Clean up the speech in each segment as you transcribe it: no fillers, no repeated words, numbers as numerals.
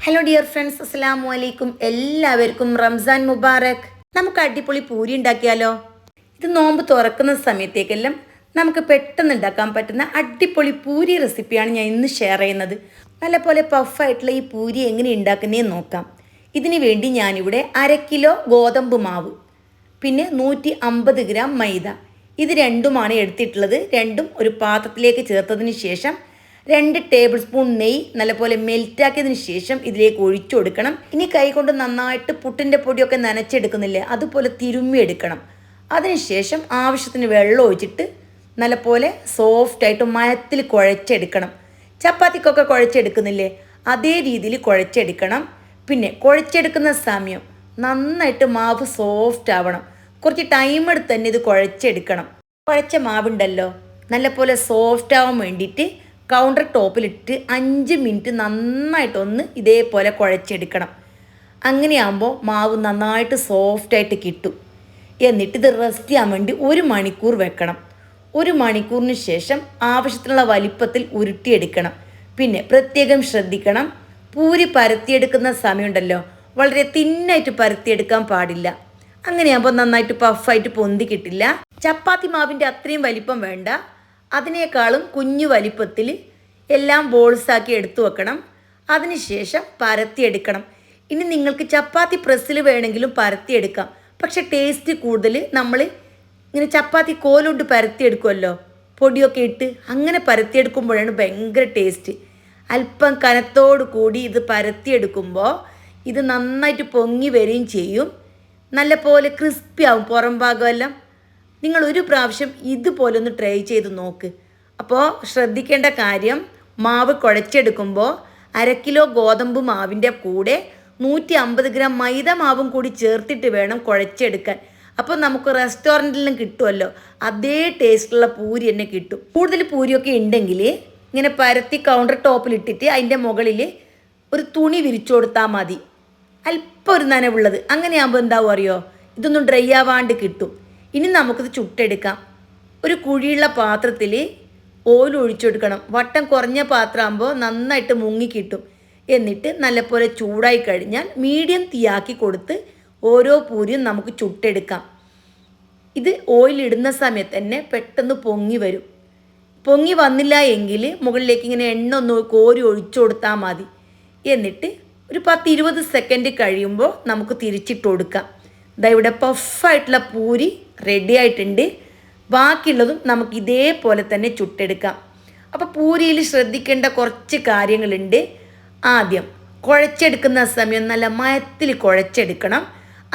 Hello dear friends, അസ്സലാമു അലൈക്കും. എല്ലാവർക്കും റംസാൻ മുബാറക്. നമുക്ക് അടിപൊളി പൂരി ഉണ്ടാക്കിയാലോ? ഇത് നോമ്പ് തുറക്കുന്ന സമയത്തേക്കെല്ലാം നമുക്ക് പെട്ടെന്ന് ഉണ്ടാക്കാൻ പറ്റുന്ന അടിപൊളി പൂരി റെസിപ്പിയാണ് ഞാൻ ഇന്ന് ഷെയർ ചെയ്യുന്നത്. നല്ലപോലെ പഫായിട്ടുള്ള ഈ പൂരി എങ്ങനെ ഉണ്ടാക്കുന്നതെന്ന് നോക്കാം. ഇതിന് വേണ്ടി ഞാനിവിടെ 1/2 കിലോ ഗോതമ്പ് മാവ്, പിന്നെ 150 ഗ്രാം മൈദ, ഇത് രണ്ടുമാണ് എടുത്തിട്ടുള്ളത്. രണ്ടും ഒരു പാത്രത്തിലേക്ക് ചേർത്തതിന് ശേഷം 2 ടേബിൾ സ്പൂൺ നെയ്യ് നല്ലപോലെ മെൽറ്റാക്കിയതിന് ശേഷം ഇതിലേക്ക് ഒഴിച്ചു കൊടുക്കണം. ഇനി കൈകൊണ്ട് നന്നായിട്ട് പുട്ടിൻ്റെ പൊടിയൊക്കെ നനച്ചെടുക്കുന്നില്ലേ, അതുപോലെ തിരുമ്മിയെടുക്കണം. അതിനുശേഷം ആവശ്യത്തിന് വെള്ളം ഒഴിച്ചിട്ട് നല്ലപോലെ സോഫ്റ്റായിട്ട് മയത്തിൽ കുഴച്ചെടുക്കണം. ചപ്പാത്തിക്കൊക്കെ കുഴച്ചെടുക്കുന്നില്ലേ, അതേ രീതിയിൽ കുഴച്ചെടുക്കണം. പിന്നെ കുഴച്ചെടുക്കുന്ന സമയം നന്നായിട്ട് മാവ് സോഫ്റ്റ് ആവണം. കുറച്ച് ടൈം എടുത്ത് തന്നെ ഇത് കുഴച്ചെടുക്കണം. കുഴച്ച മാവുണ്ടല്ലോ, നല്ലപോലെ സോഫ്റ്റ് ആവാൻ വേണ്ടിയിട്ട് കൗണ്ടർ ടോപ്പിലിട്ട് 5 മിനിറ്റ് നന്നായിട്ടൊന്ന് ഇതേപോലെ കുഴച്ചെടുക്കണം. അങ്ങനെയാകുമ്പോൾ മാവ് നന്നായിട്ട് സോഫ്റ്റായിട്ട് കിട്ടും. എന്നിട്ട് ഇത് റെസ്റ്റ് ചെയ്യാൻ വേണ്ടി 1 മണിക്കൂർ വെക്കണം. 1 മണിക്കൂറിന് ശേഷം ആവശ്യത്തിനുള്ള വലിപ്പത്തിൽ ഉരുട്ടിയെടുക്കണം. പിന്നെ പ്രത്യേകം ശ്രദ്ധിക്കണം, പൂരി പരത്തിയെടുക്കുന്ന സമയമുണ്ടല്ലോ, വളരെ തിന്നായിട്ട് പരത്തിയെടുക്കാൻ പാടില്ല. അങ്ങനെയാകുമ്പോൾ നന്നായിട്ട് പഫായിട്ട് പൊന്തി കിട്ടില്ല. ചപ്പാത്തി മാവിൻ്റെ അത്രയും വലിപ്പം വേണ്ട, അതിനേക്കാളും കുഞ്ഞു വലിപ്പത്തിൽ എല്ലാം ബോൾസാക്കി എടുത്തു വെക്കണം. അതിനുശേഷം പരത്തിയെടുക്കണം. ഇനി നിങ്ങൾക്ക് ചപ്പാത്തി പ്രസ്സിൽ വേണമെങ്കിലും പരത്തിയെടുക്കാം. പക്ഷെ ടേസ്റ്റ് കൂടുതൽ നമ്മൾ ഇങ്ങനെ ചപ്പാത്തി കോലുകൊണ്ട് പരത്തിയെടുക്കുമല്ലോ, പൊടിയൊക്കെ ഇട്ട്, അങ്ങനെ പരത്തിയെടുക്കുമ്പോഴാണ് ഭയങ്കര ടേസ്റ്റ്. അല്പം കനത്തോടു കൂടി ഇത് പരത്തിയെടുക്കുമ്പോൾ ഇത് നന്നായിട്ട് പൊങ്ങി വരികയും ചെയ്യും. നല്ലപോലെ ക്രിസ്പി ആവും പുറം ഭാഗമെല്ലാം. നിങ്ങൾ ഒരു പ്രാവശ്യം ഇതുപോലെ ഒന്ന് ട്രൈ ചെയ്ത് നോക്ക്. അപ്പോൾ ശ്രദ്ധിക്കേണ്ട കാര്യം, മാവ് കുഴച്ചെടുക്കുമ്പോൾ 1/2 കിലോ ഗോതമ്പ് മാവിൻ്റെ കൂടെ 150 ഗ്രാം മൈദ മാവും കൂടി ചേർത്തിട്ട് വേണം കുഴച്ചെടുക്കാൻ. അപ്പോൾ നമുക്ക് റെസ്റ്റോറൻറ്റിലും കിട്ടുമല്ലോ, അതേ ടേസ്റ്റുള്ള പൂരി തന്നെ കിട്ടും. കൂടുതൽ പൂരിയൊക്കെ ഉണ്ടെങ്കിൽ ഇങ്ങനെ പരത്തി കൗണ്ടർ ടോപ്പിലിട്ടിട്ട് അതിൻ്റെ മുകളിൽ ഒരു തുണി വിരിച്ചു കൊടുത്താൽ മതി, അല്പം ഒരു നനവുള്ളത്. അങ്ങനെയാകുമ്പോൾ എന്താവും അറിയോ, ഇതൊന്നും ഡ്രൈ ആവാണ്ട് കിട്ടും. ഇനി നമുക്കിത് ചുട്ടെടുക്കാം. ഒരു കുഴിയുള്ള പാത്രത്തിൽ ഓയിൽ ഒഴിച്ചു കൊടുക്കണം. വട്ടം കുറഞ്ഞ പാത്രമാകുമ്പോൾ നന്നായിട്ട് മുങ്ങി കിട്ടും. എന്നിട്ട് നല്ലപോലെ ചൂടായി കഴിഞ്ഞാൽ മീഡിയം തീയാക്കി കൊടുത്ത് ഓരോ പൂരിയും നമുക്ക് ചുട്ടെടുക്കാം. ഇത് ഓയിലിടുന്ന സമയത്ത് തന്നെ പെട്ടെന്ന് പൊങ്ങി വരും. പൊങ്ങി വന്നില്ല എങ്കിൽ മുകളിലേക്ക് ഇങ്ങനെ എണ്ണ ഒന്ന് കോരി ഒഴിച്ചു കൊടുത്താൽ മതി. എന്നിട്ട് ഒരു 10-20 സെക്കൻഡ് കഴിയുമ്പോൾ നമുക്ക് തിരിച്ചിട്ട് കൊടുക്കാം. ഇതാ ഇവിടെ പഫായിട്ടുള്ള പൂരി റെഡി ആയിട്ടുണ്ട്. ബാക്കിയുള്ളതും നമുക്ക് ഇതേപോലെ തന്നെ ചുട്ടെടുക്കാം. അപ്പോൾ പൂരിയിൽ ശ്രദ്ധിക്കേണ്ട കുറച്ച് കാര്യങ്ങളുണ്ട്. ആദ്യം കുഴച്ചെടുക്കുന്ന സമയം നല്ല മയത്തിൽ കുഴച്ചെടുക്കണം.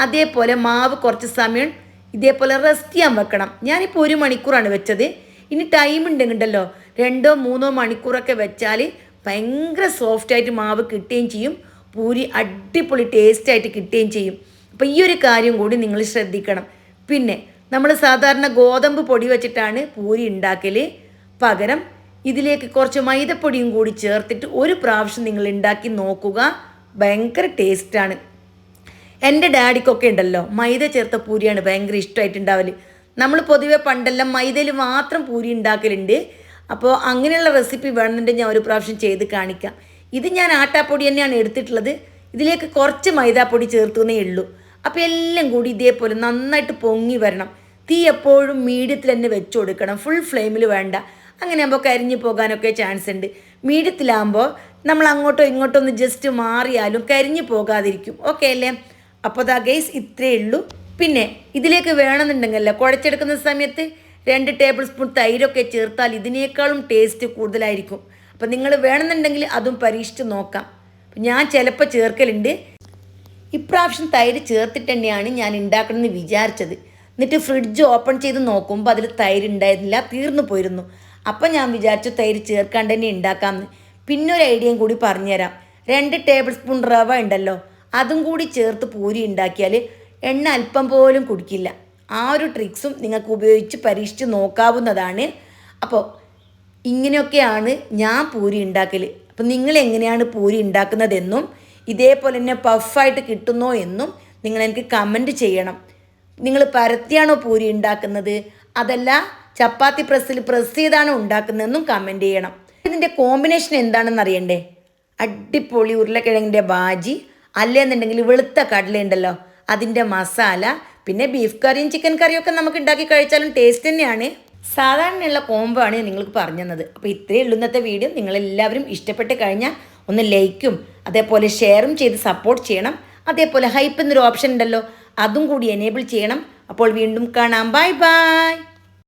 അതേപോലെ മാവ് കുറച്ച് സമയം ഇതേപോലെ റെസ്റ്റ് ചെയ്യാൻ വെക്കണം. ഞാനിപ്പോൾ 1 മണിക്കൂറാണ് വെച്ചത്. ഇനി ടൈം ഉണ്ടെങ്കിലോ 2-3 മണിക്കൂറൊക്കെ വെച്ചാൽ ഭയങ്കര സോഫ്റ്റായിട്ട് മാവ് കിട്ടുകയും ചെയ്യും. പൂരി അടിപൊളി ടേസ്റ്റായിട്ട് കിട്ടുകയും ചെയ്യും. അപ്പോൾ ഈ ഒരു കാര്യം കൂടി നിങ്ങൾ ശ്രദ്ധിക്കണം. പിന്നെ നമ്മൾ സാധാരണ ഗോതമ്പ് പൊടി വെച്ചിട്ടാണ് പൂരി ഉണ്ടാക്കൽ. പകരം ഇതിലേക്ക് കുറച്ച് മൈദപ്പൊടിയും കൂടി ചേർത്തിട്ട് ഒരു പ്രാവശ്യം നിങ്ങൾ ഉണ്ടാക്കി നോക്കുക. ഭയങ്കര ടേസ്റ്റാണ്. എൻ്റെ ഡാഡിക്കൊക്കെ ഉണ്ടല്ലോ, മൈദ ചേർത്ത പൂരിയാണ് ഭയങ്കര ഇഷ്ടമായിട്ടുണ്ടാവൽ. നമ്മൾ പൊതുവെ പണ്ടെല്ലാം മൈദയിൽ മാത്രം പൂരി ഉണ്ടാക്കലുണ്ട്. അപ്പോൾ അങ്ങനെയുള്ള റെസിപ്പി വേണമെന്നുണ്ടെങ്കിൽ ഞാൻ ഒരു പ്രാവശ്യം ചെയ്ത് കാണിക്കാം. ഇത് ഞാൻ ആട്ടാപ്പൊടി തന്നെയാണ് എടുത്തിട്ടുള്ളത്. ഇതിലേക്ക് കുറച്ച് മൈദാപ്പൊടി ചേർത്തുന്നേ ഉള്ളൂ. അപ്പോൾ എല്ലാം കൂടി ഇതേപോലെ നന്നായിട്ട് പൊങ്ങി വരണം. തീ എപ്പോഴും മീഡിയത്തിൽ തന്നെ വെച്ച് കൊടുക്കണം, ഫുൾ ഫ്ലെയിമിൽ വേണ്ട. അങ്ങനെ ആകുമ്പോൾ കരിഞ്ഞു പോകാനൊക്കെ ചാൻസ് ഉണ്ട്. മീഡിയത്തിലാകുമ്പോൾ നമ്മൾ അങ്ങോട്ടോ ഇങ്ങോട്ടോ ഒന്ന് ജസ്റ്റ് മാറിയാലും കരിഞ്ഞു പോകാതിരിക്കും. ഓക്കെ അല്ലേ? അപ്പോൾ ദാ ഗൈസ് ഇത്രയേ ഉള്ളൂ. പിന്നെ ഇതിലേക്ക് വേണമെന്നുണ്ടെങ്കിലല്ലോ കുഴച്ചെടുക്കുന്ന സമയത്ത് 2 ടേബിൾ സ്പൂൺ തൈരൊക്കെ ചേർത്താൽ ഇതിനേക്കാളും ടേസ്റ്റ് കൂടുതലായിരിക്കും. അപ്പോൾ നിങ്ങൾ വേണമെന്നുണ്ടെങ്കിൽ അതും പരീക്ഷിച്ച് നോക്കാം. ഞാൻ ചിലപ്പോൾ ചേർക്കലുണ്ട്. ഇപ്രാവശ്യം തൈര് ചേർത്തിട്ട് തന്നെയാണ് ഞാൻ ഉണ്ടാക്കണമെന്ന് വിചാരിച്ചത്. എന്നിട്ട് ഫ്രിഡ്ജ് ഓപ്പൺ ചെയ്ത് നോക്കുമ്പോൾ അതിൽ തൈര് ഉണ്ടായിരുന്നില്ല, തീർന്നു പോയിരുന്നു. അപ്പം ഞാൻ വിചാരിച്ചു തൈര് ചേർക്കാണ്ട് തന്നെ ഉണ്ടാക്കാമെന്ന്. പിന്നെ ഒരു ഐഡിയയും കൂടി പറഞ്ഞുതരാം. 2 ടേബിൾ സ്പൂൺ റവ ഉണ്ടല്ലോ, അതും കൂടി ചേർത്ത് പൂരി ഉണ്ടാക്കിയാൽ എണ്ണ അല്പം പോലും കുടിക്കില്ല. ആ ഒരു ട്രിക്സും നിങ്ങൾക്ക് ഉപയോഗിച്ച് പരീക്ഷിച്ച് നോക്കാവുന്നതാണ്. അപ്പോൾ ഇങ്ങനെയൊക്കെയാണ് ഞാൻ പൂരി ഉണ്ടാക്കൽ. അപ്പം നിങ്ങൾ എങ്ങനെയാണ് പൂരി ഉണ്ടാക്കുന്നതെന്നും ഇതേപോലെ തന്നെ പഫായിട്ട് കിട്ടുന്നോ എന്നും നിങ്ങൾ എനിക്ക് കമൻറ്റ് ചെയ്യണം. നിങ്ങൾ പരത്തിയാണോ പൂരി ഉണ്ടാക്കുന്നത്, അതല്ല ചപ്പാത്തി പ്രസ് ചെയ്താണോ ഉണ്ടാക്കുന്നതെന്നും കമൻറ്റ് ചെയ്യണം. ഇതിൻ്റെ കോമ്പിനേഷൻ എന്താണെന്ന് അറിയണ്ടേ? അടിപൊളി ഉരുളക്കിഴങ്ങിൻ്റെ ബാജി, അല്ലേന്നുണ്ടെങ്കിൽ വെളുത്ത കടല ഉണ്ടല്ലോ അതിൻ്റെ മസാല, പിന്നെ ബീഫ് കറിയും ചിക്കൻ കറിയും ഒക്കെ നമുക്ക് ഉണ്ടാക്കി കഴിച്ചാലും ടേസ്റ്റ് തന്നെയാണ്. സാധാരണയുള്ള കോംബോ ആണ് നിങ്ങൾക്ക് പറഞ്ഞു തന്നത്. അപ്പോൾ ഇത്രയേ ഉള്ളൂ ഇന്നത്തെ വീഡിയോ. നിങ്ങളെല്ലാവരും ഇഷ്ടപ്പെട്ട് കഴിഞ്ഞാൽ ഒന്ന് ലൈക്കും അതേപോലെ ഷെയറും ചെയ്ത് സപ്പോർട്ട് ചെയ്യണം. അതേപോലെ ഹൈപ്പ് എന്നൊരു ഓപ്ഷൻ ഉണ്ടല്ലോ, അതും കൂടി എനേബിൾ ചെയ്യണം. അപ്പോൾ വീണ്ടും കാണാം. Bye bye.